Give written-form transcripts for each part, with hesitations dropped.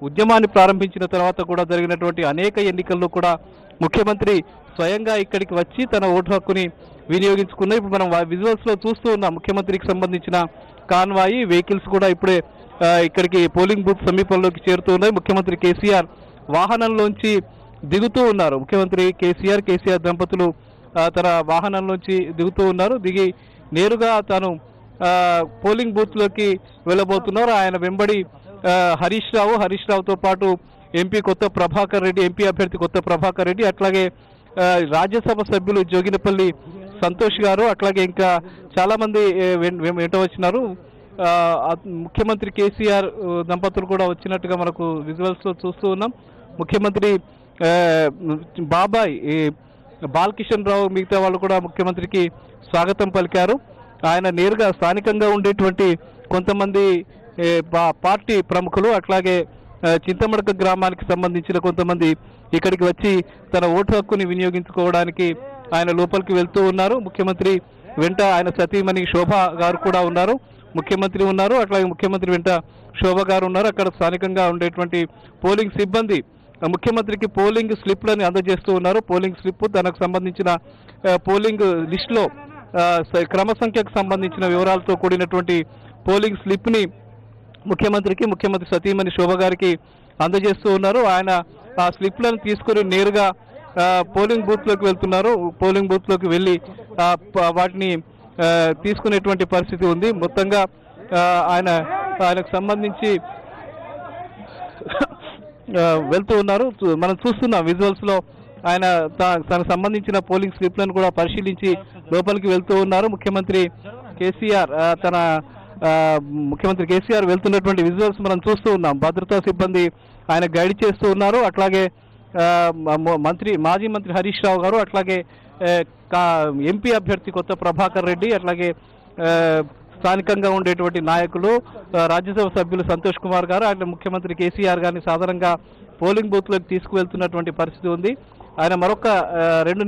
ఉద్యమాన్ని ప్రారంభించిన తర్వాత కూడా జరిగినటువంటి అనేక ఎన్నికల్లో కూడా ముఖ్యమంత్రి స్వయంగా ఇక్కడికి వచ్చి తన ఓటు హక్కుని వినియోగించుకున్నారు. ఇప్పుడు మనం విజువల్స్లో చూస్తూ ఉన్నాం ముఖ్యమంత్రికి సంబంధించిన కాన్వాయి వెహికల్స్ కూడా ఇప్పుడే ఇక్కడికి పోలింగ్ బూత్ సమీపంలోకి చేరుతూ ఉన్నాయి. ముఖ్యమంత్రి కేసీఆర్ వాహనంలోంచి దిగుతూ ఉన్నారు. ముఖ్యమంత్రి కేసీఆర్ దంపతులు తన వాహనంలోంచి దిగుతూ ఉన్నారు. దిగి నేరుగా తాను పోలింగ్ బూత్లోకి వెళ్ళబోతున్నారు. ఆయన వెంబడి హరీష్ రావుతో పాటు ఎంపీ అభ్యర్థి కొత్త ప్రభాకర్ రెడ్డి, అట్లాగే రాజ్యసభ సభ్యులు జోగినపల్లి సంతోష్ గారు, అట్లాగే ఇంకా చాలా మంది వెంట వచ్చినారు. ముఖ్యమంత్రి కేసీఆర్ దంపతులు కూడా వచ్చినట్టుగా మనకు విజువల్స్ లో చూస్తూ ఉన్నాం. ముఖ్యమంత్రి బాబాయ్ బాలకిషన్ రావు మిగతా వాళ్ళు కూడా ముఖ్యమంత్రికి స్వాగతం పలికారు. ఆయన నేరుగా స్థానికంగా ఉండేటువంటి కొంతమంది పార్టీ ప్రముఖులు, అట్లాగే చింతమడక గ్రామానికి సంబంధించిన కొంతమంది ఇక్కడికి వచ్చి తన ఓటు హక్కుని వినియోగించుకోవడానికి ఆయన లోపలికి వెళ్తూ ఉన్నారు. ముఖ్యమంత్రి వెంట ఆయన సతీమణి శోభ గారు కూడా ఉన్నారు. ముఖ్యమంత్రి ఉన్నారు, అట్లాగే ముఖ్యమంత్రి వెంట శోభ గారు ఉన్నారు. అక్కడ స్థానికంగా ఉండేటువంటి పోలింగ్ సిబ్బంది ముఖ్యమంత్రికి పోలింగ్ స్లిప్లను అందజేస్తూ ఉన్నారు. పోలింగ్ స్లిప్ తనకు సంబంధించిన పోలింగ్ లిస్టులో క్రమ సంఖ్యకు సంబంధించిన వివరాలతో కూడినటువంటి పోలింగ్ స్లిప్ని ముఖ్యమంత్రి సతీమణి శోభ గారికి అందజేస్తూ ఉన్నారు. ఆయన ఆ స్లిప్లను తీసుకుని నేరుగా పోలింగ్ బూత్లోకి వెళ్తున్నారు. పోలింగ్ బూత్లోకి వెళ్ళి వాటిని తీసుకునేటువంటి పరిస్థితి ఉంది. మొత్తంగా ఆయనకు సంబంధించి వెళ్తూ ఉన్నారు. మనం చూస్తున్నాం విజువల్స్ లో ఆయన తనకు సంబంధించిన పోలింగ్ స్లిప్లను కూడా పరిశీలించి లోపలికి వెళ్తూ ఉన్నారు. ముఖ్యమంత్రి కేసీఆర్ వెళ్తున్నటువంటి విజువల్స్ మనం చూస్తూ ఉన్నాం. భద్రతా సిబ్బంది ఆయన గైడ్ చేస్తూ ఉన్నారు. అట్లాగే మాజీ మంత్రి హరీష్ రావు గారు, అట్లాగే ఎంపీ అభ్యర్థి కొత్త ప్రభాకర్ రెడ్డి, అట్లాగే స్థానికంగా ఉండేటువంటి నాయకులు, రాజ్యసభ సభ్యులు సంతోష్ కుమార్ గారు, అట్లా ముఖ్యమంత్రి కేసీఆర్ గారిని సాధారణంగా పోలింగ్ బూత్లోకి తీసుకువెళ్తున్నటువంటి పరిస్థితి ఉంది. ఆయన మరొక 2 3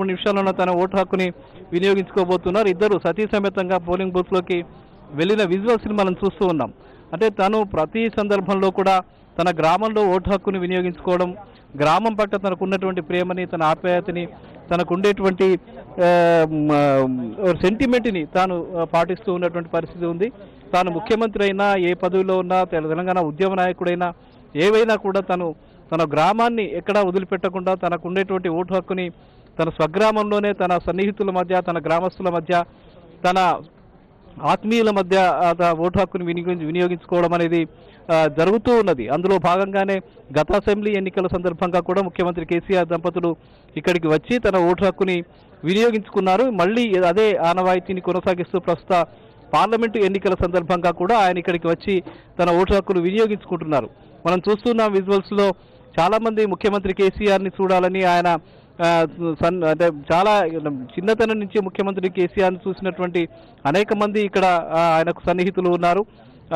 నిమిషాల్లోనే తన ఓటు హక్కుని వినియోగించుకోబోతున్నారు. ఇద్దరు సతీ సమేతంగా పోలింగ్ బూత్లోకి వెళ్ళిన విజువల్స్ని మనం చూస్తూ ఉన్నాం. అంటే తను ప్రతి సందర్భంలో కూడా తన గ్రామంలో ఓటు హక్కుని వినియోగించుకోవడం, గ్రామం పట్ల తనకున్నటువంటి ప్రేమని, తన ఆప్యాయతని, తనకుండేటువంటి సెంటిమెంట్ని తాను పాటిస్తూ ఉన్నటువంటి పరిస్థితి ఉంది. తాను ముఖ్యమంత్రి అయినా, ఏ పదవిలో ఉన్నా, తెలంగాణ ఉద్యమ నాయకుడైనా, ఏవైనా కూడా తన గ్రామాన్ని ఎక్కడా వదిలిపెట్టకుండా తనకుండేటువంటి ఓటు హక్కుని తన స్వగ్రామంలోనే తన సన్నిహితుల మధ్య, తన గ్రామస్తుల మధ్య, తన ఆత్మీయుల మధ్య ఓటు హక్కుని వినియోగించుకోవడం అనేది జరుగుతూ ఉన్నది. అందులో భాగంగానే గత అసెంబ్లీ ఎన్నికల సందర్భంగా కూడా ముఖ్యమంత్రి కేసీఆర్ దంపతులు ఇక్కడికి వచ్చి తన ఓటు హక్కుని వినియోగించుకున్నారు. మళ్ళీ అదే ఆనవాయితీని కొనసాగిస్తూ ప్రస్తుత పార్లమెంటు ఎన్నికల సందర్భంగా కూడా ఆయన ఇక్కడికి వచ్చి తన ఓటు హక్కును వినియోగించుకుంటున్నారు. మనం చూస్తున్నాం విజువల్స్ లో చాలా మంది ముఖ్యమంత్రి కేసీఆర్ ని చూడాలని, ఆయన అంటే చాలా చిన్నతనం నుంచి ముఖ్యమంత్రి కేసీఆర్ ని చూసినటువంటి అనేక మంది ఇక్కడ ఆయనకు సన్నిహితులు ఉన్నారు.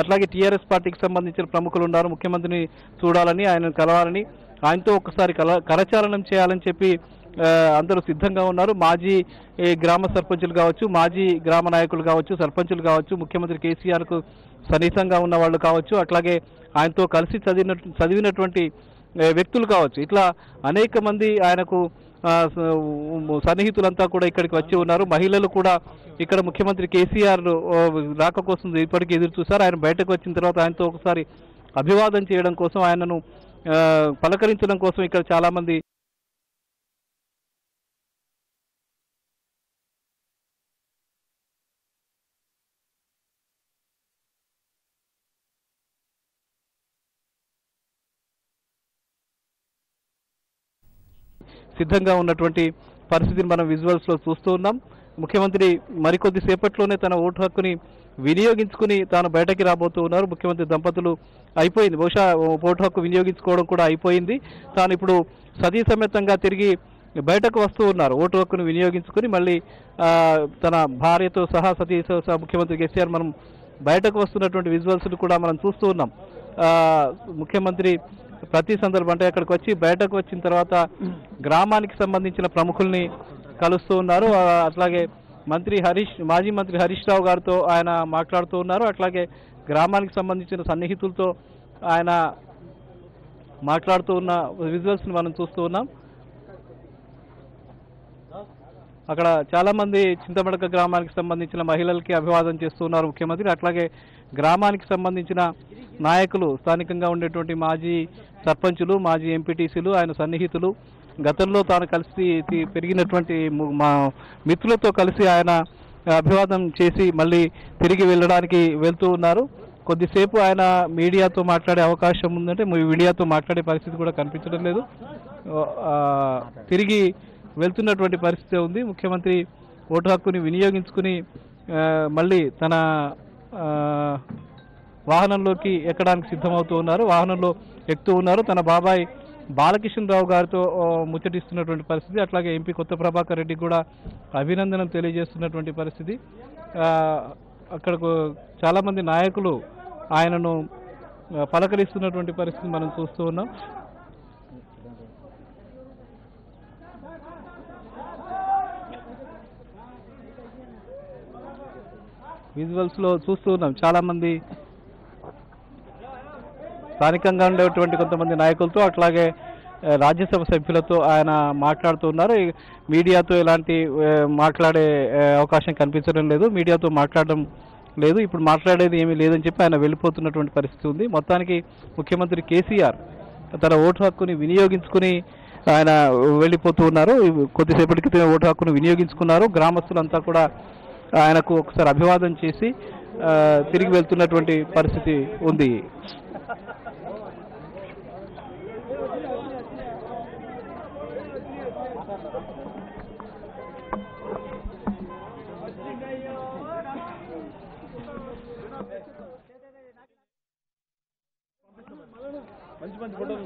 అట్లాగే టీఆర్ఎస్ పార్టీకి సంబంధించిన ప్రముఖులు ఉన్నారు. ముఖ్యమంత్రిని చూడాలని, ఆయన కలవాలని, ఆయనతో ఒకసారి కరచాలనం చేయాలని చెప్పి అందరూ సిద్ధంగా ఉన్నారు. మాజీ గ్రామ సర్పంచులు కావచ్చు, మాజీ గ్రామ నాయకులు కావచ్చు, సర్పంచులు కావచ్చు, ముఖ్యమంత్రి కేసీఆర్కు సన్నిహితంగా ఉన్న వాళ్ళు కావచ్చు, అట్లాగే ఆయనతో కలిసి చదివినటువంటి వ్యక్తులు కావచ్చు, ఇట్లా అనేక మంది ఆయనకు సన్నిహితులంతా కూడా ఇక్కడికి వచ్చి ఉన్నారు. మహిళలు కూడా ఇక్కడ ముఖ్యమంత్రి కేసీఆర్ రాక కోసం ఇప్పటికీ ఎదురు చూశారు. ఆయన బయటకు వచ్చిన తర్వాత ఆయనతో ఒకసారి అభివాదం చేయడం కోసం, ఆయనను పలకరించడం కోసం ఇక్కడ చాలా మంది సిద్ధంగా ఉన్నటువంటి పరిస్థితిని మనం విజువల్స్ లో చూస్తూ ఉన్నాం. ముఖ్యమంత్రి మరికొద్ది సేపట్లోనే తన ఓటు హక్కుని వినియోగించుకుని తాను బయటకి రాబోతూ ఉన్నారు. ముఖ్యమంత్రి దంపతులు అయిపోయింది, బహుశా ఓటు హక్కు వినియోగించుకోవడం కూడా అయిపోయింది. తాను ఇప్పుడు సతీ సమేతంగా తిరిగి బయటకు వస్తూ ఉన్నారు. ఓటు హక్కును వినియోగించుకుని మళ్ళీ తన భార్యతో సహా ముఖ్యమంత్రి కేసీఆర్ మనం బయటకు వస్తున్నటువంటి విజువల్స్ కూడా మనం చూస్తూ ఉన్నాం. ముఖ్యమంత్రి ప్రతి సందర్భం అంటే అక్కడికి వచ్చి బయటకు వచ్చిన తర్వాత గ్రామానికి సంబంధించిన ప్రముఖుల్ని కలుస్తూ ఉన్నారు. అట్లాగే మాజీ మంత్రి హరీష్ రావు గారితో ఆయన మాట్లాడుతూ ఉన్నారు. అట్లాగే గ్రామానికి సంబంధించిన సన్నిహితులతో ఆయన మాట్లాడుతూ ఉన్న విజువల్స్ని మనం చూస్తూ ఉన్నాం. అక్కడ చాలామంది చింతమడక గ్రామానికి సంబంధించిన మహిళలకి అభివాదం చేస్తున్నారు ముఖ్యమంత్రి. అట్లాగే గ్రామానికి సంబంధించిన నాయకులు, స్థానికంగా ఉండేటువంటి మాజీ సర్పంచులు, మాజీ ఎంపీటీసీలు, ఆయన సన్నిహితులు, గతంలో తాను కలిసి పెరిగినటువంటి మా మిత్రులతో కలిసి ఆయన అభివాదం చేసి మళ్ళీ తిరిగి వెళ్ళడానికి వెళ్తూ ఉన్నారు. కొద్దిసేపు ఆయన మీడియాతో మాట్లాడే అవకాశం ఉందంటే మీడియాతో మాట్లాడే పరిస్థితి కూడా కనిపించడం లేదు. తిరిగి వెళ్తున్నటువంటి పరిస్థితి ఉంది. ముఖ్యమంత్రి ఓటు హక్కుని వినియోగించుకుని మళ్ళీ తన వాహనంలోకి ఎక్కడానికి సిద్ధమవుతూ ఉన్నారు. వాహనంలో ఎక్కుతూ ఉన్నారు. తన బాబాయ్ బాలకిషన్ రావు గారితో ముచ్చటిస్తున్నటువంటి పరిస్థితి. అట్లాగే ఎంపీ కొత్త ప్రభాకర్ రెడ్డి కూడా అభినందనలు తెలియజేస్తున్నటువంటి పరిస్థితి. అక్కడకు చాలామంది నాయకులు ఆయనను పలకరిస్తున్నటువంటి పరిస్థితి మనం చూస్తూ ఉన్నాం. విజువల్స్లో చూస్తూ ఉన్నాం చాలామంది స్థానికంగా ఉండేటువంటి కొంతమంది నాయకులతో, అట్లాగే రాజ్యసభ సభ్యులతో ఆయన మాట్లాడుతున్నారు. మీడియాతో ఎలాంటి మాట్లాడే అవకాశం కనిపించడం లేదు, మీడియాతో మాట్లాడడం లేదు, ఇప్పుడు మాట్లాడేది ఏమీ లేదని చెప్పి ఆయన వెళ్ళిపోతున్నటువంటి పరిస్థితి ఉంది. మొత్తానికి ముఖ్యమంత్రి కేసీఆర్ తన ఓటు హక్కుని వినియోగించుకుని ఆయన వెళ్ళిపోతూ ఉన్నారు. కొద్దిసేపటి క్రితం ఓటు హక్కును వినియోగించుకున్నారు. గ్రామస్తులంతా కూడా ఆయనకు ఒకసారి అభివాదం చేసి తిరిగి వెళ్తున్నటువంటి పరిస్థితి ఉంది. మంచి మంచి ఫోటోలు